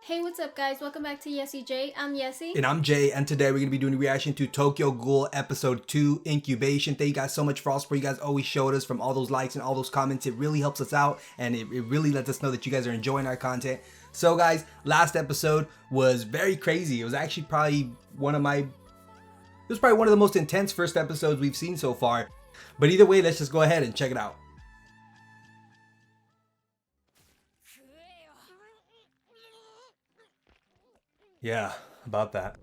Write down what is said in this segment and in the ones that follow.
Hey, what's up, guys? Welcome back to YesiJai. I'm Yesi. And I'm Jay, and today we're going to be doing a reaction to Tokyo Ghoul Episode 2, Incubation. Thank you guys so much for all support you guys always showed us, from all those likes and all those comments. It really helps us out, and it really lets us know that you guys are enjoying our content. So guys, last episode was very crazy. It was actually probably one of the most intense first episodes we've seen so far. But either way, let's just go ahead and check it out. Yeah, about that.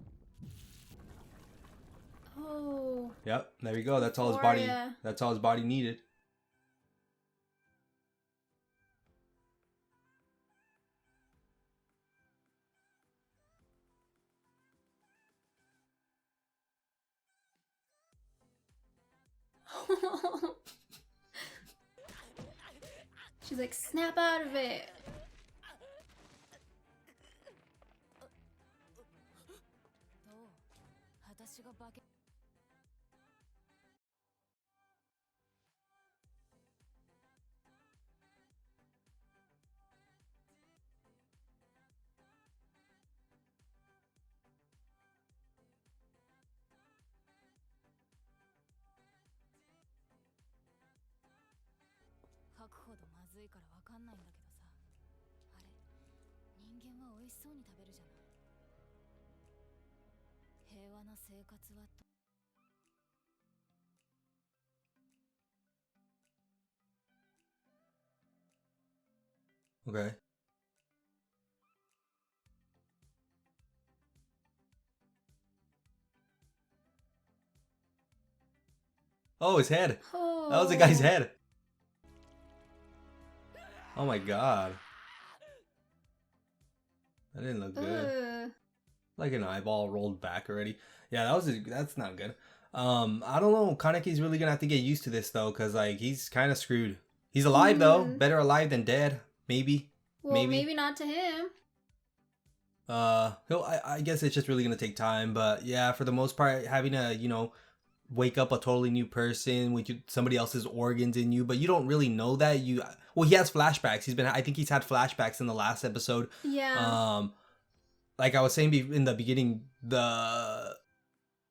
Oh. Yep, there we go. That's all his body needed. She's like, snap out of it. Okay. Oh, his head. Oh. That was the guy's head. Oh my god. That didn't look good. Like an eyeball rolled back already. Yeah, that's not good. I don't know. Kaneki's really gonna have to get used to this though, cause like he's kind of screwed. He's alive though. Better alive than dead. Maybe. Well, maybe not to him. I guess it's just really gonna take time, but yeah, for the most part, having to wake up a totally new person with somebody else's organs in you, but you don't really know that. Well, he has flashbacks. I think he's had flashbacks in the last episode. Yeah. Like I was saying in the beginning, the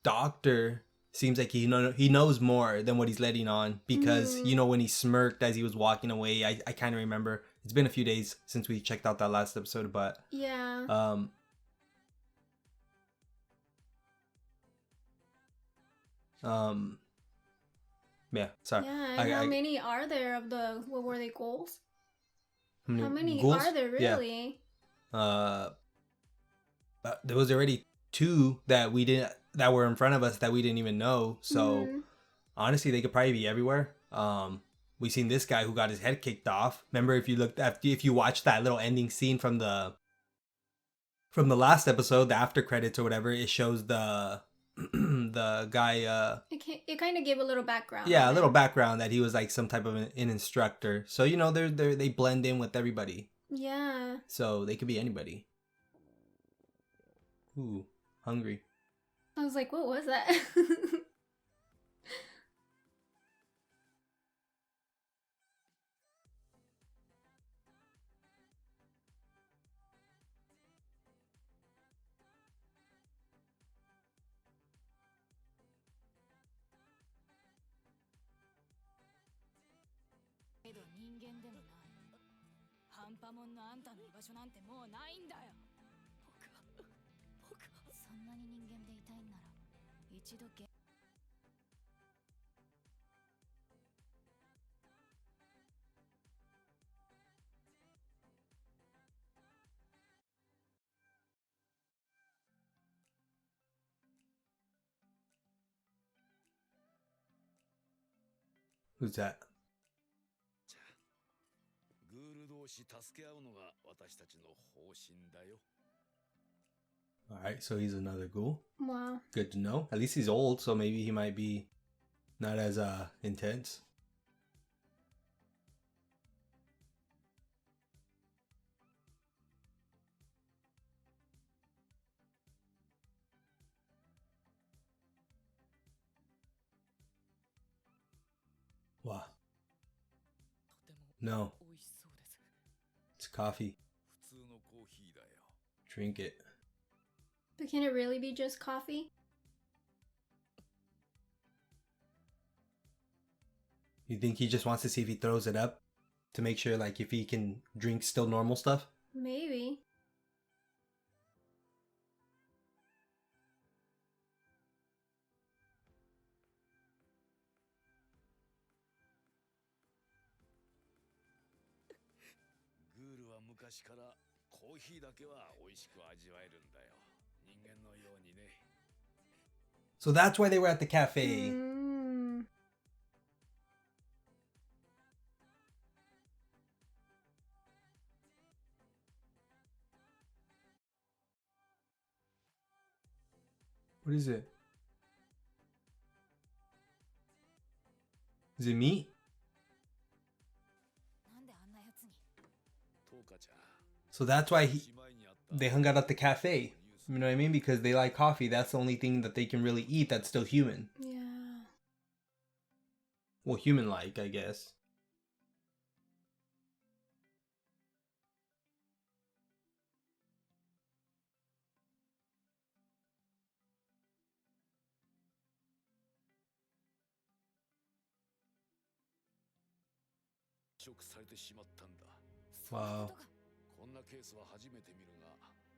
doctor seems like he knows more than what he's letting on, because when he smirked as he was walking away, I kind of remember. It's been a few days since we checked out that last episode, but yeah. Yeah, sorry. Yeah, and how many are there of what were they, ghouls? How many ghouls? are there really? Yeah. There was already 2 that were in front of us that we didn't even know. So honestly, they could probably be everywhere. We seen this guy who got his head kicked off. Remember, if you watched that little ending scene from the last episode, the after credits or whatever, it shows the guy. It kind of gave a little background. Yeah, a little background that he was like some type of an instructor. So they blend in with everybody. Yeah. So they could be anybody. Ooh, hungry. I was like, what was that? Who's that? Alright, so he's another ghoul. Wow. Good to know. At least he's old, so maybe he might be not as intense. Wow. No. It's coffee. Drink it. But can it really be just coffee? You think he just wants to see if he throws it up to make sure, like, if he can drink still normal stuff? Maybe. Ghoul は昔からコーヒーだけは美味しく味わえるんだよ。人間のようにね。 So that's why they were at the cafe. What is it? Is it meat? なんであんなやつに。So that's why they hung out at the cafe. You know what I mean? Because they like coffee. That's the only thing that they can really eat that's still human. Yeah. Well, human-like, I guess. Wow. こんなケースは初めて見るが、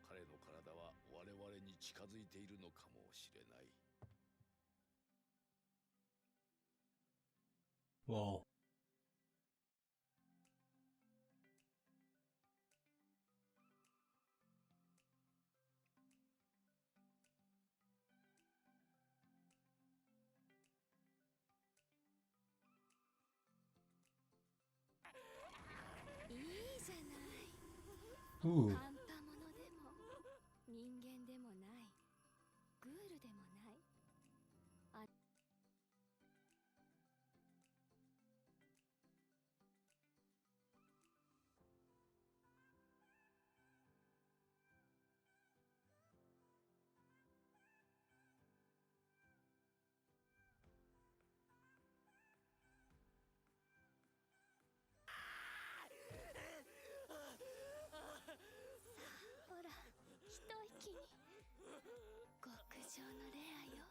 彼の体は我々に近づいているのかもしれない。 Whoa. Ooh. あんたものでも人間でもないグールでもないあ ほら一息に極上のレアよ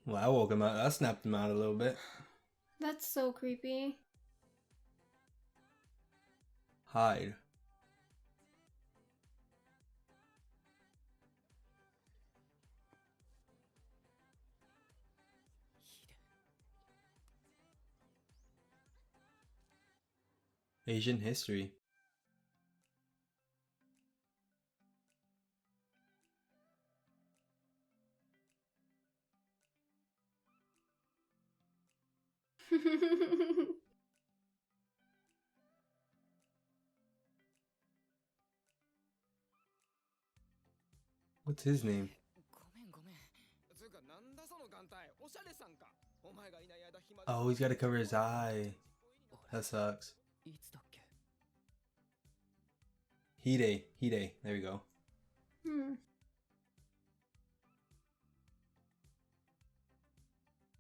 Well, I woke him out. I snapped him out a little bit. That's so creepy. Hide. Asian history. What's his name? ごめんごめん。つうかなんだその眼帯。おしゃれさんか。お前がいない間暇で。 Oh, he's got to cover his eye. That sucks. いつだっけ。 Hide. Hide. There we go.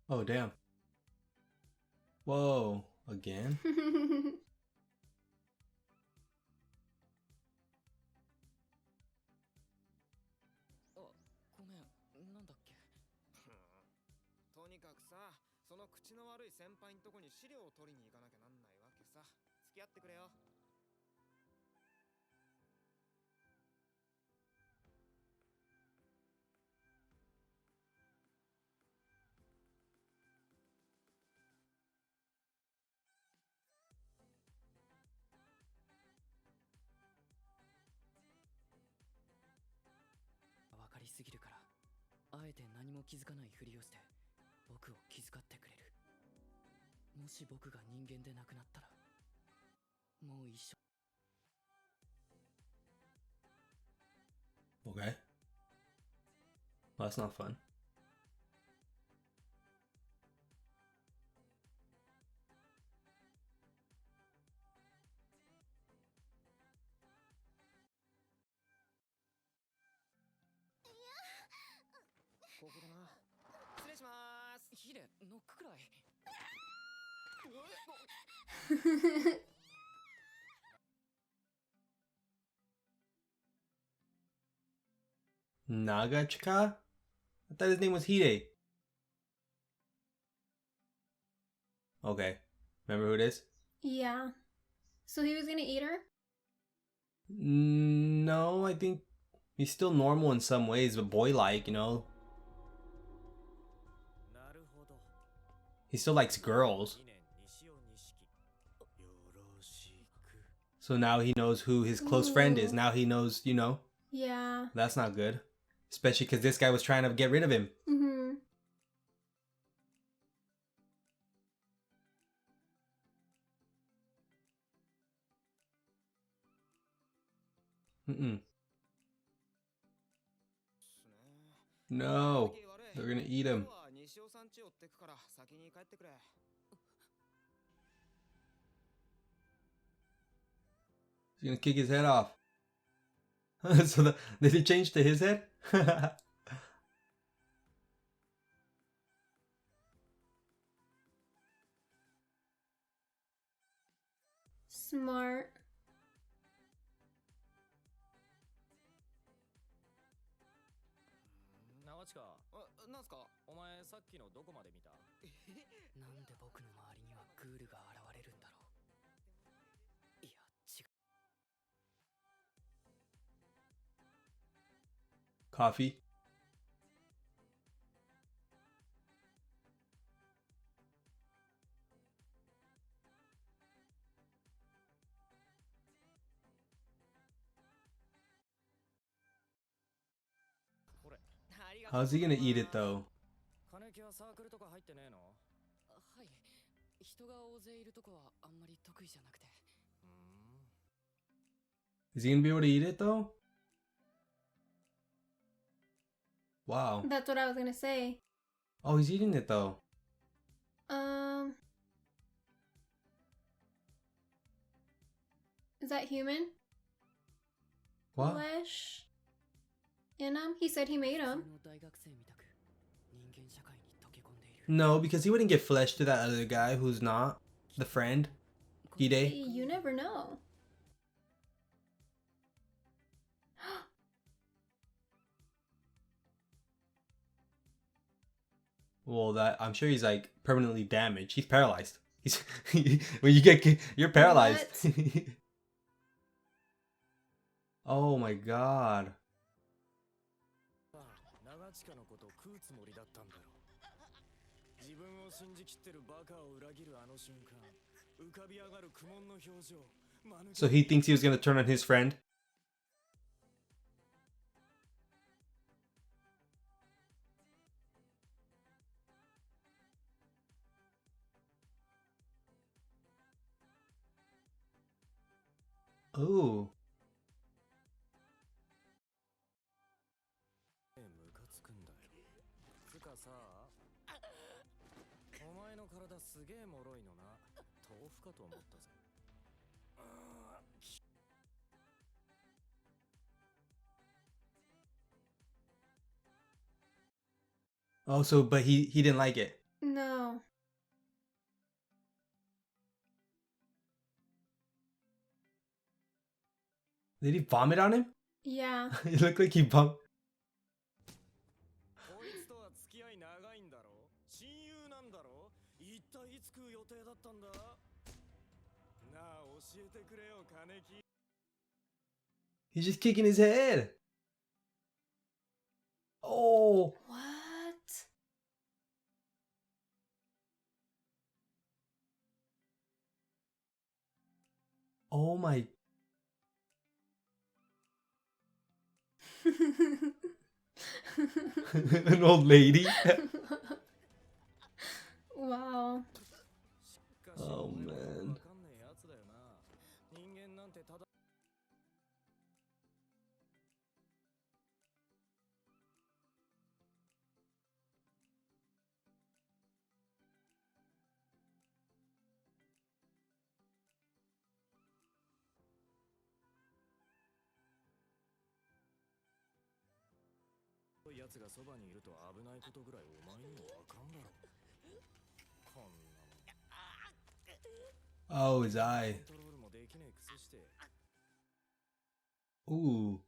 Oh, damn. Whoa. Again? あ、ごめん。なんだっけ。とにかくさ、その口の悪い先輩んとこに資料を取りに行かなきゃなんないわけさ。付き合ってくれよ。わかりすぎるから、あえて何も気づかないふりをして僕を気遣ってくれる。もし僕が人間でなくなったら、もう一緒。 Okay. Well, that's not fun. ヒデノックくらい。 Nagachika? I thought his name was Hide. Okay. Remember who it is? Yeah. So he was gonna eat her? No, I think he's still normal in some ways, but boy-like, you know? He still likes girls. So now he knows who his close friend is. Ooh. Now he knows, you know? Yeah. That's not good. Especially because this guy was trying to get rid of him. Mm-hmm. Mm-mm. No. They're gonna eat him. He's gonna kick his head off. So did it change to his head? Smart. 長近、なんすかお前さっきのどこまで見た？なんで僕の周りにはグールが現れるんだろう。いや、違う。 Coffee. How's he gonna eat it though? 金木はサークルとか入ってねえの？はい。人が大勢いるとこはあんまり得意じゃなくて。Is he gonna be able to eat it though? Wow. That's what I was gonna say. Oh, he's eating it though. Is that human? What? Flesh in him? He said he made him. No, because he wouldn't give flesh to that other guy who's not the friend. Hide. You never know. Well, that I'm sure he's like permanently damaged. He's paralyzed. He's when you get you're paralyzed. Oh my god. 長近のことを食うつもりだったんだろう。自分を信じきってるバカを裏切るあの瞬間、浮かび上がる苦悶の表情。So he thinks he was gonna turn on his friend? Ooh. ムカつくんだよ。つかさ、お前の体すげえ脆いのな。豆腐かと思ったぜ。Oh, so but he didn't like it. No. Did he vomit on him? Yeah. It looked like he vomited. こいつとは付き合い長いんだろ？親友なんだろ？一体いつ食う予定だったんだ？なあ、教えてくれよ、金木。 He's just kicking his head. Oh. What? Oh my. An old lady. Wow. Oh man. Oh, his eye. コントロールもできねえくせして Ooh.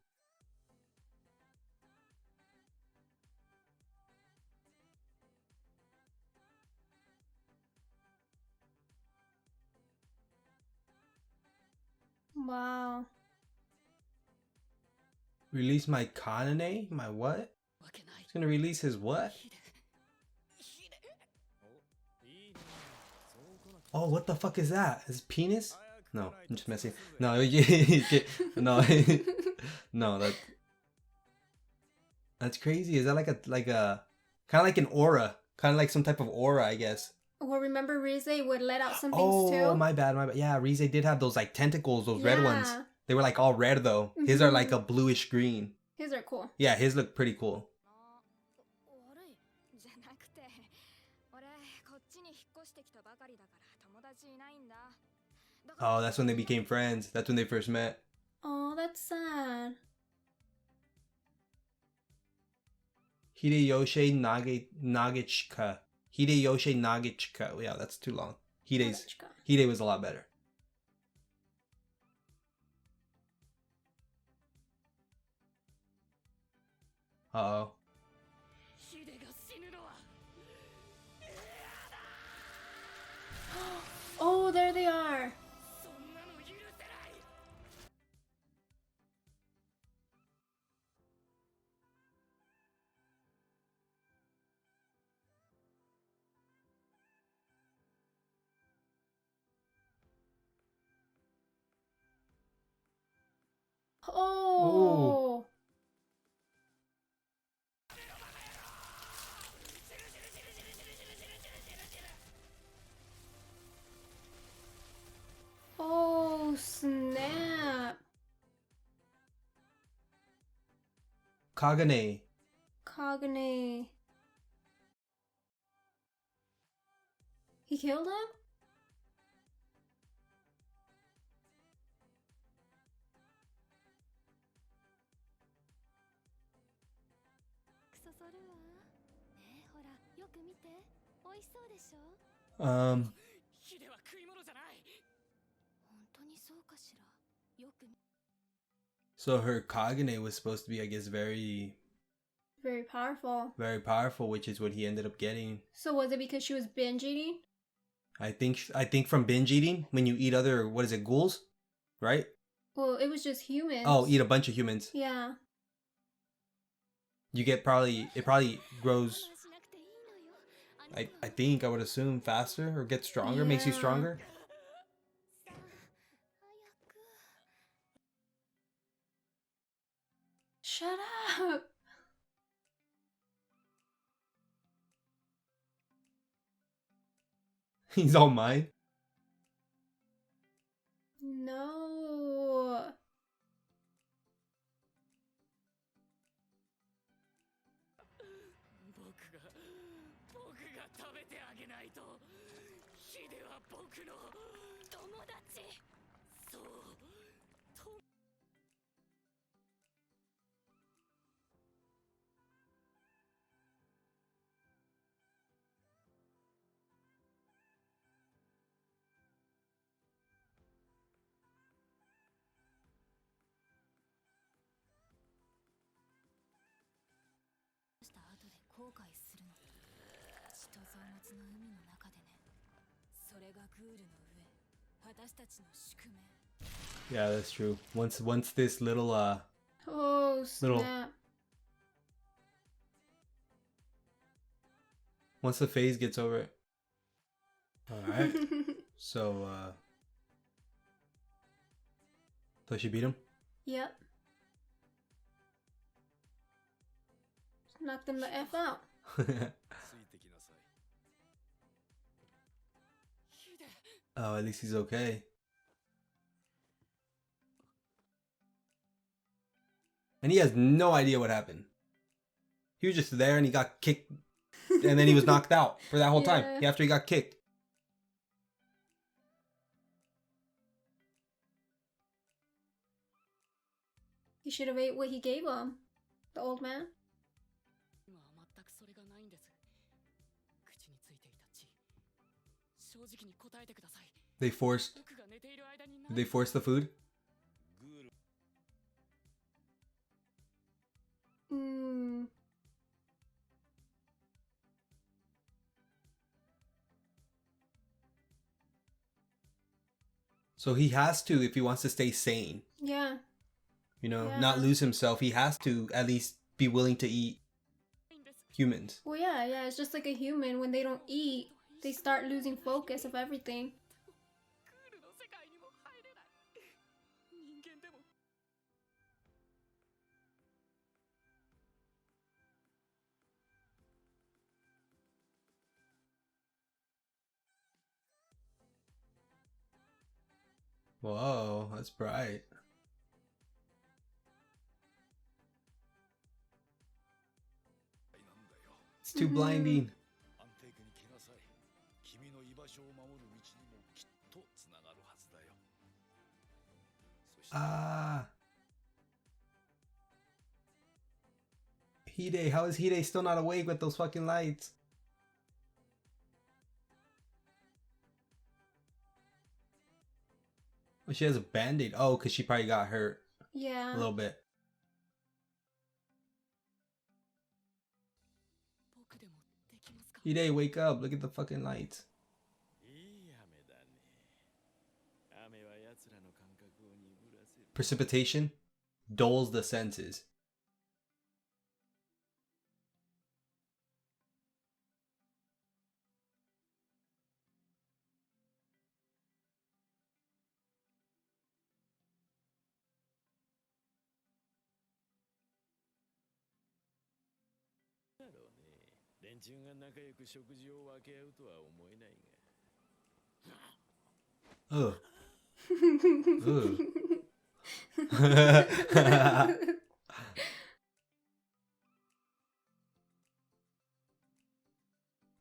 Wow. Release my Kanane? My what? わけない He's gonna release his what? ヒデヒデ おいいねそうこなくて Oh, what the fuck is that? His penis? 早く No, 来ない I'm と just messing. 潰すぜ No, no, no, that's crazy. Is that like a kind of like an aura, kind of like some type of aura, I guess. Well, remember Rize would let out some things Oh, too? my bad. Yeah, Rize did have those like tentacles, those red ones. Yeah. They were like all red though. His are like Mhm. a bluish green. His are cool. Yeah, his look pretty cool. 悪いじゃなくて俺こっちに引っ越してきたばかりだから友達いないんだだから Oh, that's when they became friends. That's when they first met. Oh, that's sad. Hideyoshi Nagechika. Hideyoshi Nagechika. Yeah, that's too long. Hide was a lot better. Uh-oh. ヒデが死ぬのは Oh, there they are. そんなの許せない Oh. Oh, snap. Kagane. Kagane. He killed him?ヒデは食い物じゃない So her Kagane was supposed to be, I guess, very Very powerful. which is what he ended up getting. So was it because she was binge eating? I think from binge eating, when you eat other, what is it, ghouls? Right? Well, it was just humans. Oh, eat a bunch of humans. Yeah. You get it probably grows, I think, I would assume, faster or gets stronger, makes you Yeah. stronger. Shut up. He's all mine. No. 僕が食べてあげないとヒデは僕の友達そうと した後で後悔するの血と臓物の海の中でねそれがグールの上私たちの宿命 Yeah, that's true. Once this little Oh, snap. once the phase gets over it. Alright. So so she beat him? Yep. Knocked him the F out. ついてきなさい Oh, at least he's okay. And he has no idea what happened. He was just there and he got kicked. And then he was knocked out for that whole time Yeah. after he got kicked. He should have ate what he gave him. The old man. 今は全くそれがないんです口についていた血正直に答えてください They forced 僕が寝ている間に they forced the food? グール Mm. So he has to if he wants to stay sane. Yeah. You know, Yeah. not lose himself. He has to at least be willing to eat ないんです humans. Well, yeah. It's just like a human. When they don't eat, they start losing focus of everything. クールの世界にも入れない人間でも Whoa, that's bright. It's too blinding. アンテイクに来なさい。君の居場所を守る道にもきっとつながるはずだよ。そして Ah. Hide, how is Hide still not awake with those fucking lights? Oh, she has a band-aid. Oh, because she probably got hurt Yeah. a little bit. 僕でもできますか Hide, wake up. Look at the fucking lights. いい雨だね。雨は奴らの感覚を鈍らせる。 Precipitation dulls the senses. Ugh. Ugh.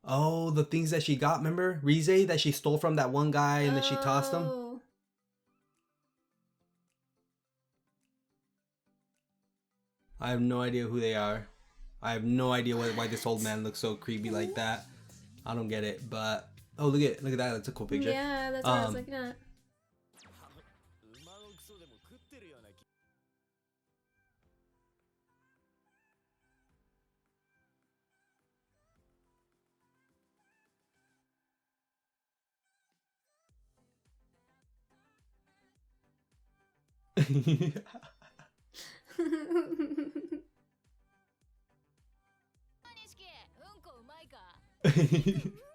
Oh, the things that she got, remember? Rize that she stole from that one guy and then she tossed them? Oh. I have no idea who they are. I have no idea why this old man looks so creepy like that. I don't get it, but oh, look at that. That's a cool picture. Yeah, that's what I was looking at. 馬のクソでも食ってるような気。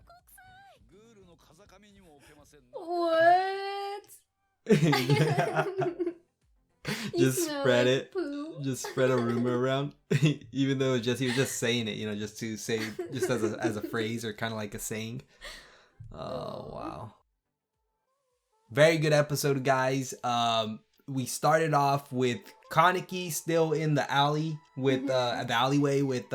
グールの風上にも置けませんの。 What? You Just smell spread like it. poo. Just spread a rumor around, even though he was just saying it, you know, just to say, just as a phrase or kind of like a saying. Oh wow, very good episode, guys. We started off with Kaneki still in the alley with the alleyway with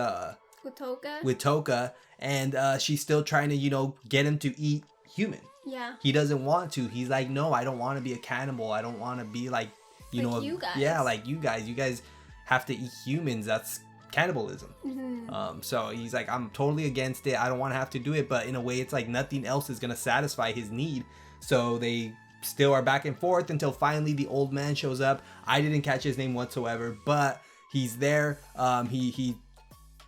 With Toka? Toka, and she's still trying to, you know, get him to eat human. Yeah. He doesn't want to. He's like, no, I don't want to be a cannibal. I don't want to be like, you Like know, you guys. yeah, like you guys. You guys have to eat humans. That's cannibalism. Mhm. So he's like, I'm totally against it. I don't want to have to do it. But in a way, it's like nothing else is gonna satisfy his need. So they still are back and forth until finally the old man shows up. I didn't catch his name whatsoever, but he's there. He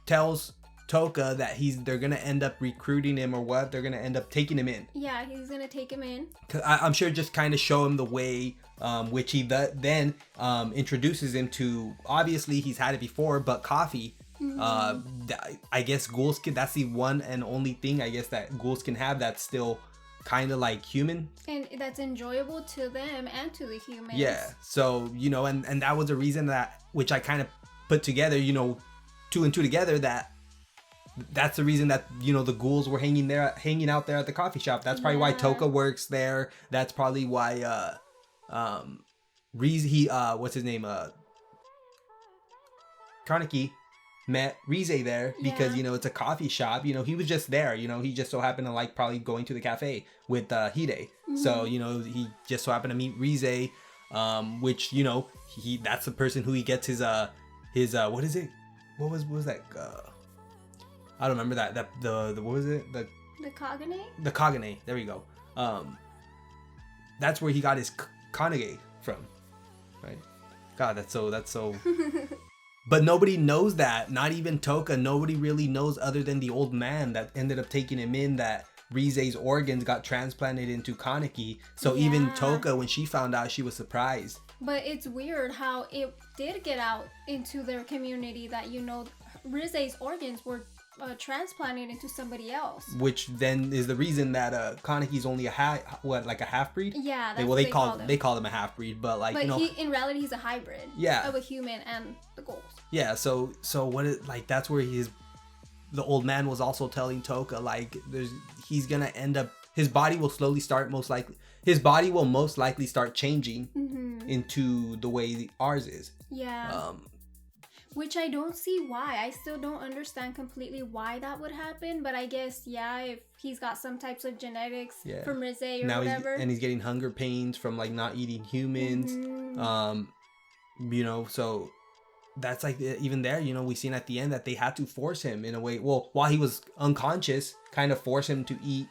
tells Toka that they're gonna end up recruiting him or what. They're gonna end up taking him in. Yeah, he's gonna take him in. 'Cause I'm sure just kind of show him the way, which he then introduces him to. Obviously, he's had it before, but coffee. I guess ghouls can. That's the one and only thing I guess that ghouls can have that's still kind of like human. And that's enjoyable to them and to the humans. Yeah. So, you know, and that was a reason that, which I kind of put together, you know, two and two together, that's the reason that, you know, the ghouls were hanging out there at the coffee shop. That's probably why Yeah. Toka works there. That's probably why what's his name, Kaneki met Rize there because, Yeah. you know, it's a coffee shop. You know, he was just there, you know, he just so happened to like probably going to the cafe with Hide. So, you know, he just so happened to meet Rize, which, you know, that's the person who he gets his what is it? What was that? I don't remember that. The what was it? The Kagane? The Kagane. There we go. that's where he got his Kanage from, right? God, that's so. But nobody knows that. Not even Toka. Nobody really knows other than the old man that ended up taking him in, that Rize's organs got transplanted into Kaneki. So even Toka, when she found out, she was surprised. But it's weird how it did get out into their community that, you know, Rize's organs were transplanted into somebody else. Which then is the reason that Kaneki's only a half breed. Yeah, that's they call them a half breed, but like, but you know, in reality he's a hybrid. Yeah. Of a human and the ghouls. Yeah, so what it, like, that's where the old man was also telling Toka, like, he's gonna end up, his body will most likely start changing into the way ours is. Yeah. Which I don't see why. I still don't understand completely why that would happen. But I guess, yeah, if he's got some types of genetics from Rize or now whatever. He's getting hunger pains from like not eating humans. You know, so that's like, even there, you know, we seen at the end that they had to force him in a way. Well, while he was unconscious, kind of force him to eat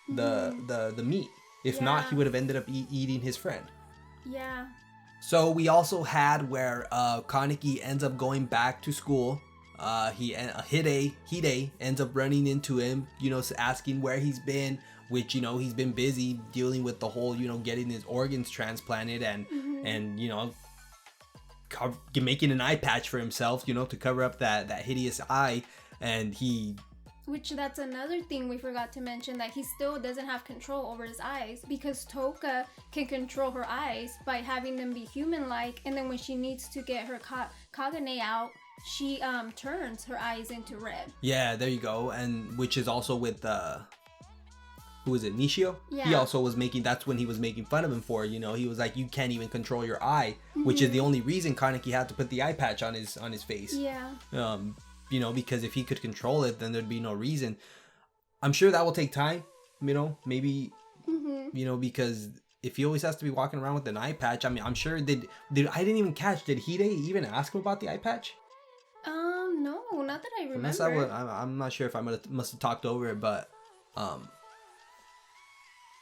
the meat. If not, he would have ended up eating his friend. Yeah. So we also had where Kaneki ends up going back to school. Hide ends up running into him, you know, asking where he's been, which, you know, he's been busy dealing with the whole, you know, getting his organs transplanted and you know, making an eye patch for himself, you know, to cover up that hideous eye. And which that's another thing we forgot to mention, that he still doesn't have control over his eyes, because Toka can control her eyes by having them be human-like, and then when she needs to get her Kagane out, she turns her eyes into red. Yeah, there you go. And which is also with who is it, Nishio? Yeah. He also was that's when he was making fun of him for, you know, he was like, you can't even control your eye, which is the only reason Kaneki had to put the eye patch on his face. Yeah. You know, because if he could control it, then there'd be no reason. I'm sure that will take time, you know, maybe, you know, because if he always has to be walking around with an eye patch, I mean, I'm sure I didn't even catch, did Hide even ask him about the eye patch? No, not that I remember. Unless I'm not sure if I must have talked over it, but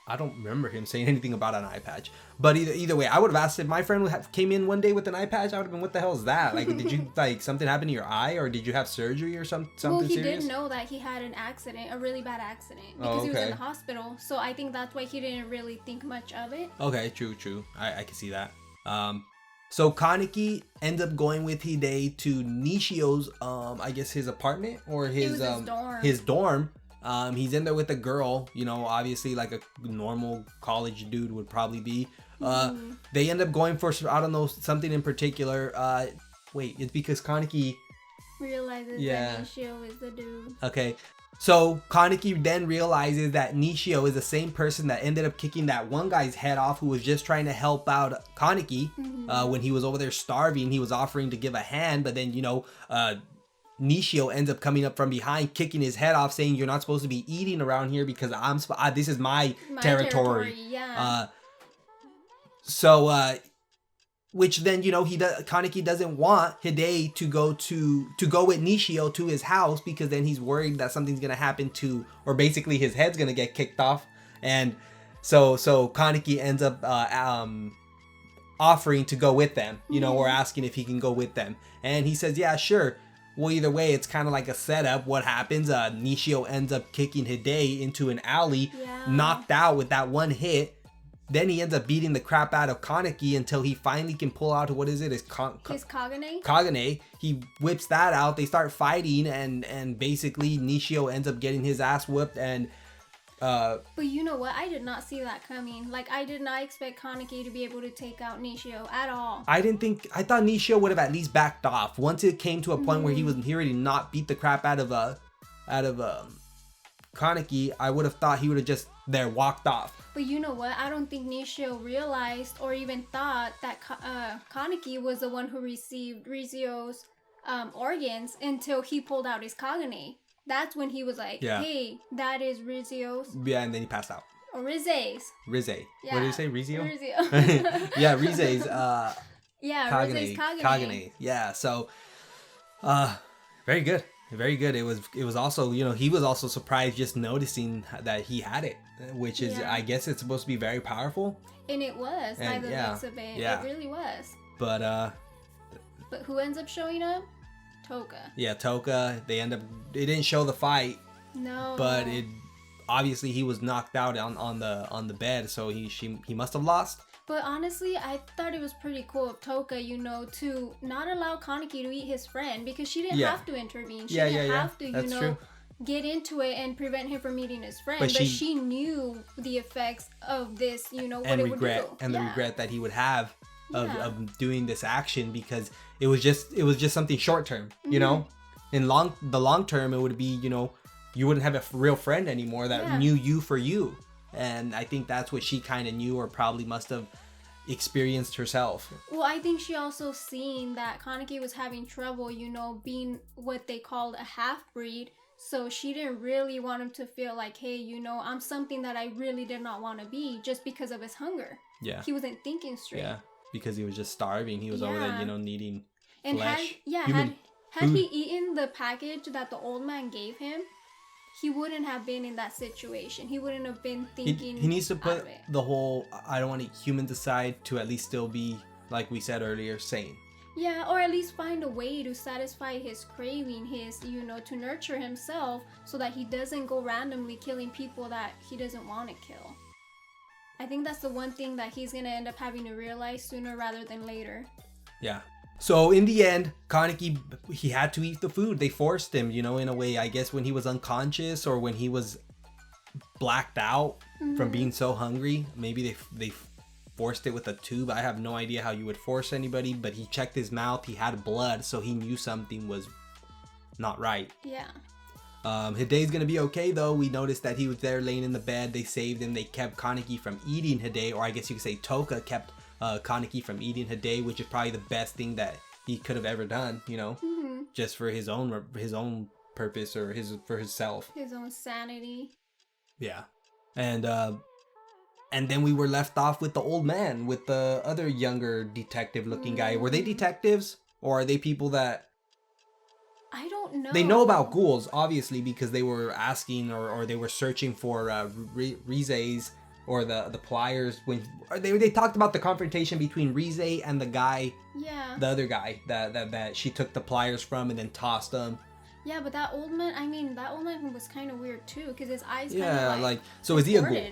I don't remember him saying anything about an eye patch. But either way, I would have asked, if my friend came in one day with an eye patch, I would have been, what the hell is that? Like, did you, like, something happen to your eye, or did you have surgery or something well, he serious? did know that he had an accident, a really bad accident, because he was in the hospital. So I think that's why he didn't really think much of it. Okay, true. I can see that. So Kaneki ends up going with Hide to Nishio's, I guess his apartment, or his dorm. He's in there with a girl, you know, obviously like a normal college dude would probably be. They end up going for, I don't know, something in particular. Wait, it's because Kaneki realizes that Nishio is the dude. Okay. So Kaneki then realizes that Nishio is the same person that ended up kicking that one guy's head off, who was just trying to help out Kaneki when he was over there starving. He was offering to give a hand, but then, you know, Nishio ends up coming up from behind, kicking his head off, saying, "You're not supposed to be eating around here because this is my territory." Yeah. Which then, you know, Kaneki doesn't want Hide to go with Nishio to his house, because then he's worried that something's gonna happen or basically his head's gonna get kicked off, and so Kaneki ends up offering to go with them, you know, or asking if he can go with them, and he says, "Yeah, sure." Well, either way, it's kind of like a setup. What happens? Nishio ends up kicking Hide into an alley, knocked out with that one hit. Then he ends up beating the crap out of Kaneki until he finally can pull out, what is it? His Kagane? Kagane. He whips that out. They start fighting, and basically Nishio ends up getting his ass whooped. And but you know what? I did not see that coming. Like, I did not expect Kaneki to be able to take out Nishio at all. I thought Nishio would have at least backed off once it came to a point where he already not beat the crap out of Kaneki. I would have thought he would have just walked off. But you know what? I don't think Nishio realized or even thought that Kaneki was the one who received Rizio's organs until he pulled out his Kagane. That's when he was like, "Hey, that is Rizio's." Yeah, and then he passed out. Or Rize's. Rize. Yeah. What did you say? Rizio? Yeah, Rize's. Rize's Kagane. Yeah. So, very good. very good. It was also, you know, he was also surprised just noticing that he had it, which is, I guess it's supposed to be very powerful. And it was, by the looks of it. Yeah. It really was. But who ends up showing up? Toka. Yeah, Toka. They didn't show the fight. No. But it obviously he was knocked out on the bed, so he must have lost. But honestly, I thought it was pretty cool of Toka, you know, to not allow Kaneki to eat his friend, because she didn't have to intervene. She didn't have to, you know, get into it and prevent him from eating his friend. But she knew the effects of this, you know, what it would do. And the regret that he would have of doing this action, because it was just something short term, you know. In the long term, it would be, you know, you wouldn't have a real friend anymore that knew you for you. And I think that's what she kind of knew, or probably must have experienced herself. Well, I think she also seen that Kaneki was having trouble, you know, being what they called a half-breed. So she didn't really want him to feel like, hey, you know, I'm something that I really did not want to be, just because of his hunger. Yeah. He wasn't thinking straight. Yeah, because he was just starving. He was over there, you know, needing and flesh. Had he eaten the package that the old man gave him, he wouldn't have been in that situation. He wouldn't have been thinking. He needs to put the whole I don't want to eat humans aside to at least still be, like we said earlier, sane. Yeah, or at least find a way to satisfy his craving, his, you know, to nurture himself, so that he doesn't go randomly killing people that he doesn't want to kill. I think that's the one thing that he's going to end up having to realize sooner rather than later. Yeah. So in the end, Kaneki, he had to eat the food. They forced him, you know, in a way, I guess when he was unconscious or when he was blacked out from being so hungry. Maybe they forced it with a tube. I have no idea how you would force anybody, but he checked his mouth. He had blood, so he knew something was not right. Yeah. Hide's gonna be okay though. We noticed that he was there laying in the bed. They saved him. They kept Kaneki from eating Hide, or I guess you could say Toka kept Kaneki from eating Hide, which is probably the best thing that he could have ever done, you know, just for his own purpose, or for himself, his own sanity. Yeah. And then we were left off with the old man, with the other younger detective looking guy. Were they detectives, or are they people that I don't know? They know about ghouls, obviously, because they were asking or they were searching for Rize's or the pliers when they talked about the confrontation between Rize and the guy, the other guy that she took the pliers from and then tossed them. Yeah, but that old man was kind of weird too, because his eyes so is he a ghoul?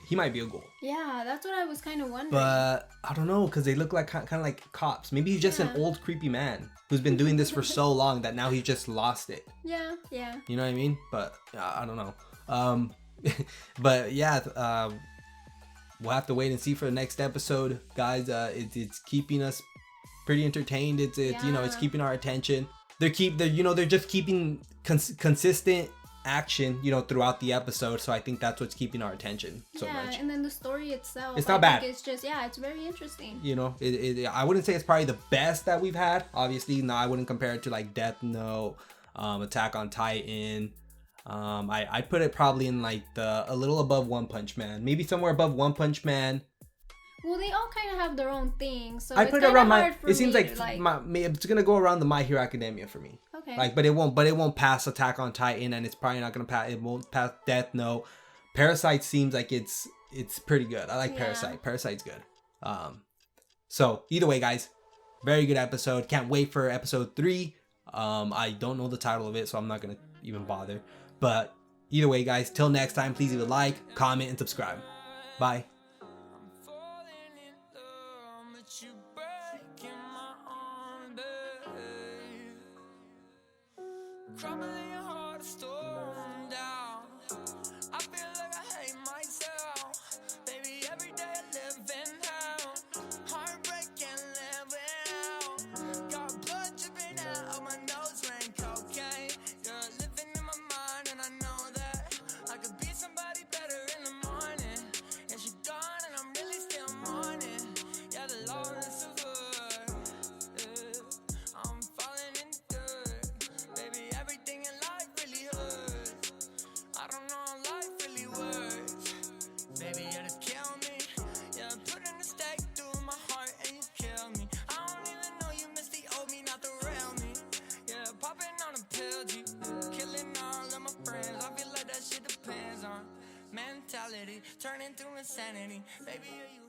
He might be a ghoul. Yeah, that's what I was kind of wondering. But I don't know, because they look like kind of like cops. Maybe he's just an old creepy man who's been doing this for so long that now he just lost it. Yeah. You know what I mean? But I don't know. But yeah, we'll have to wait and see for the next episode, guys. It's keeping us pretty entertained. It's you know, it's keeping our attention. They're just keeping consistent action, you know, throughout the episode. So I think that's what's keeping our attention so much. Yeah, and then the story itself, it's not bad. It's just, it's very interesting. You know, I wouldn't say it's probably the best that we've had. Obviously, no, I wouldn't compare it to like Death Note, Attack on Titan. I'd put it probably in like a little above One Punch Man, maybe somewhere above One Punch Man. Well, they all kind of have their own thing, so I put it around it seems like it's gonna go around the My Hero Academia for me. Okay. But it won't pass Attack on Titan, and it's probably not gonna pass. It won't pass Death Note. Parasite seems like it's pretty good. I like Parasite. Parasite's good. So either way, guys, very good episode. Can't wait for episode 3. I don't know the title of it, so I'm not gonna even bother. But either way, guys, till next time, please leave a like, comment, and subscribe. Bye. Crumbling your heart, storm down. I feel like I hate myself. Baby, every day I live in hell. Heartbreak and living out. Got blood dripping out of my nose, rain cocaine. You're living in my mind, and I know that I could be somebody better in the morning. And she's gone, and I'm really still mourning. Yeah, the loneliness of her. I'm falling in dirt. Baby, everything in life humanity, turning to insanity. Baby, are you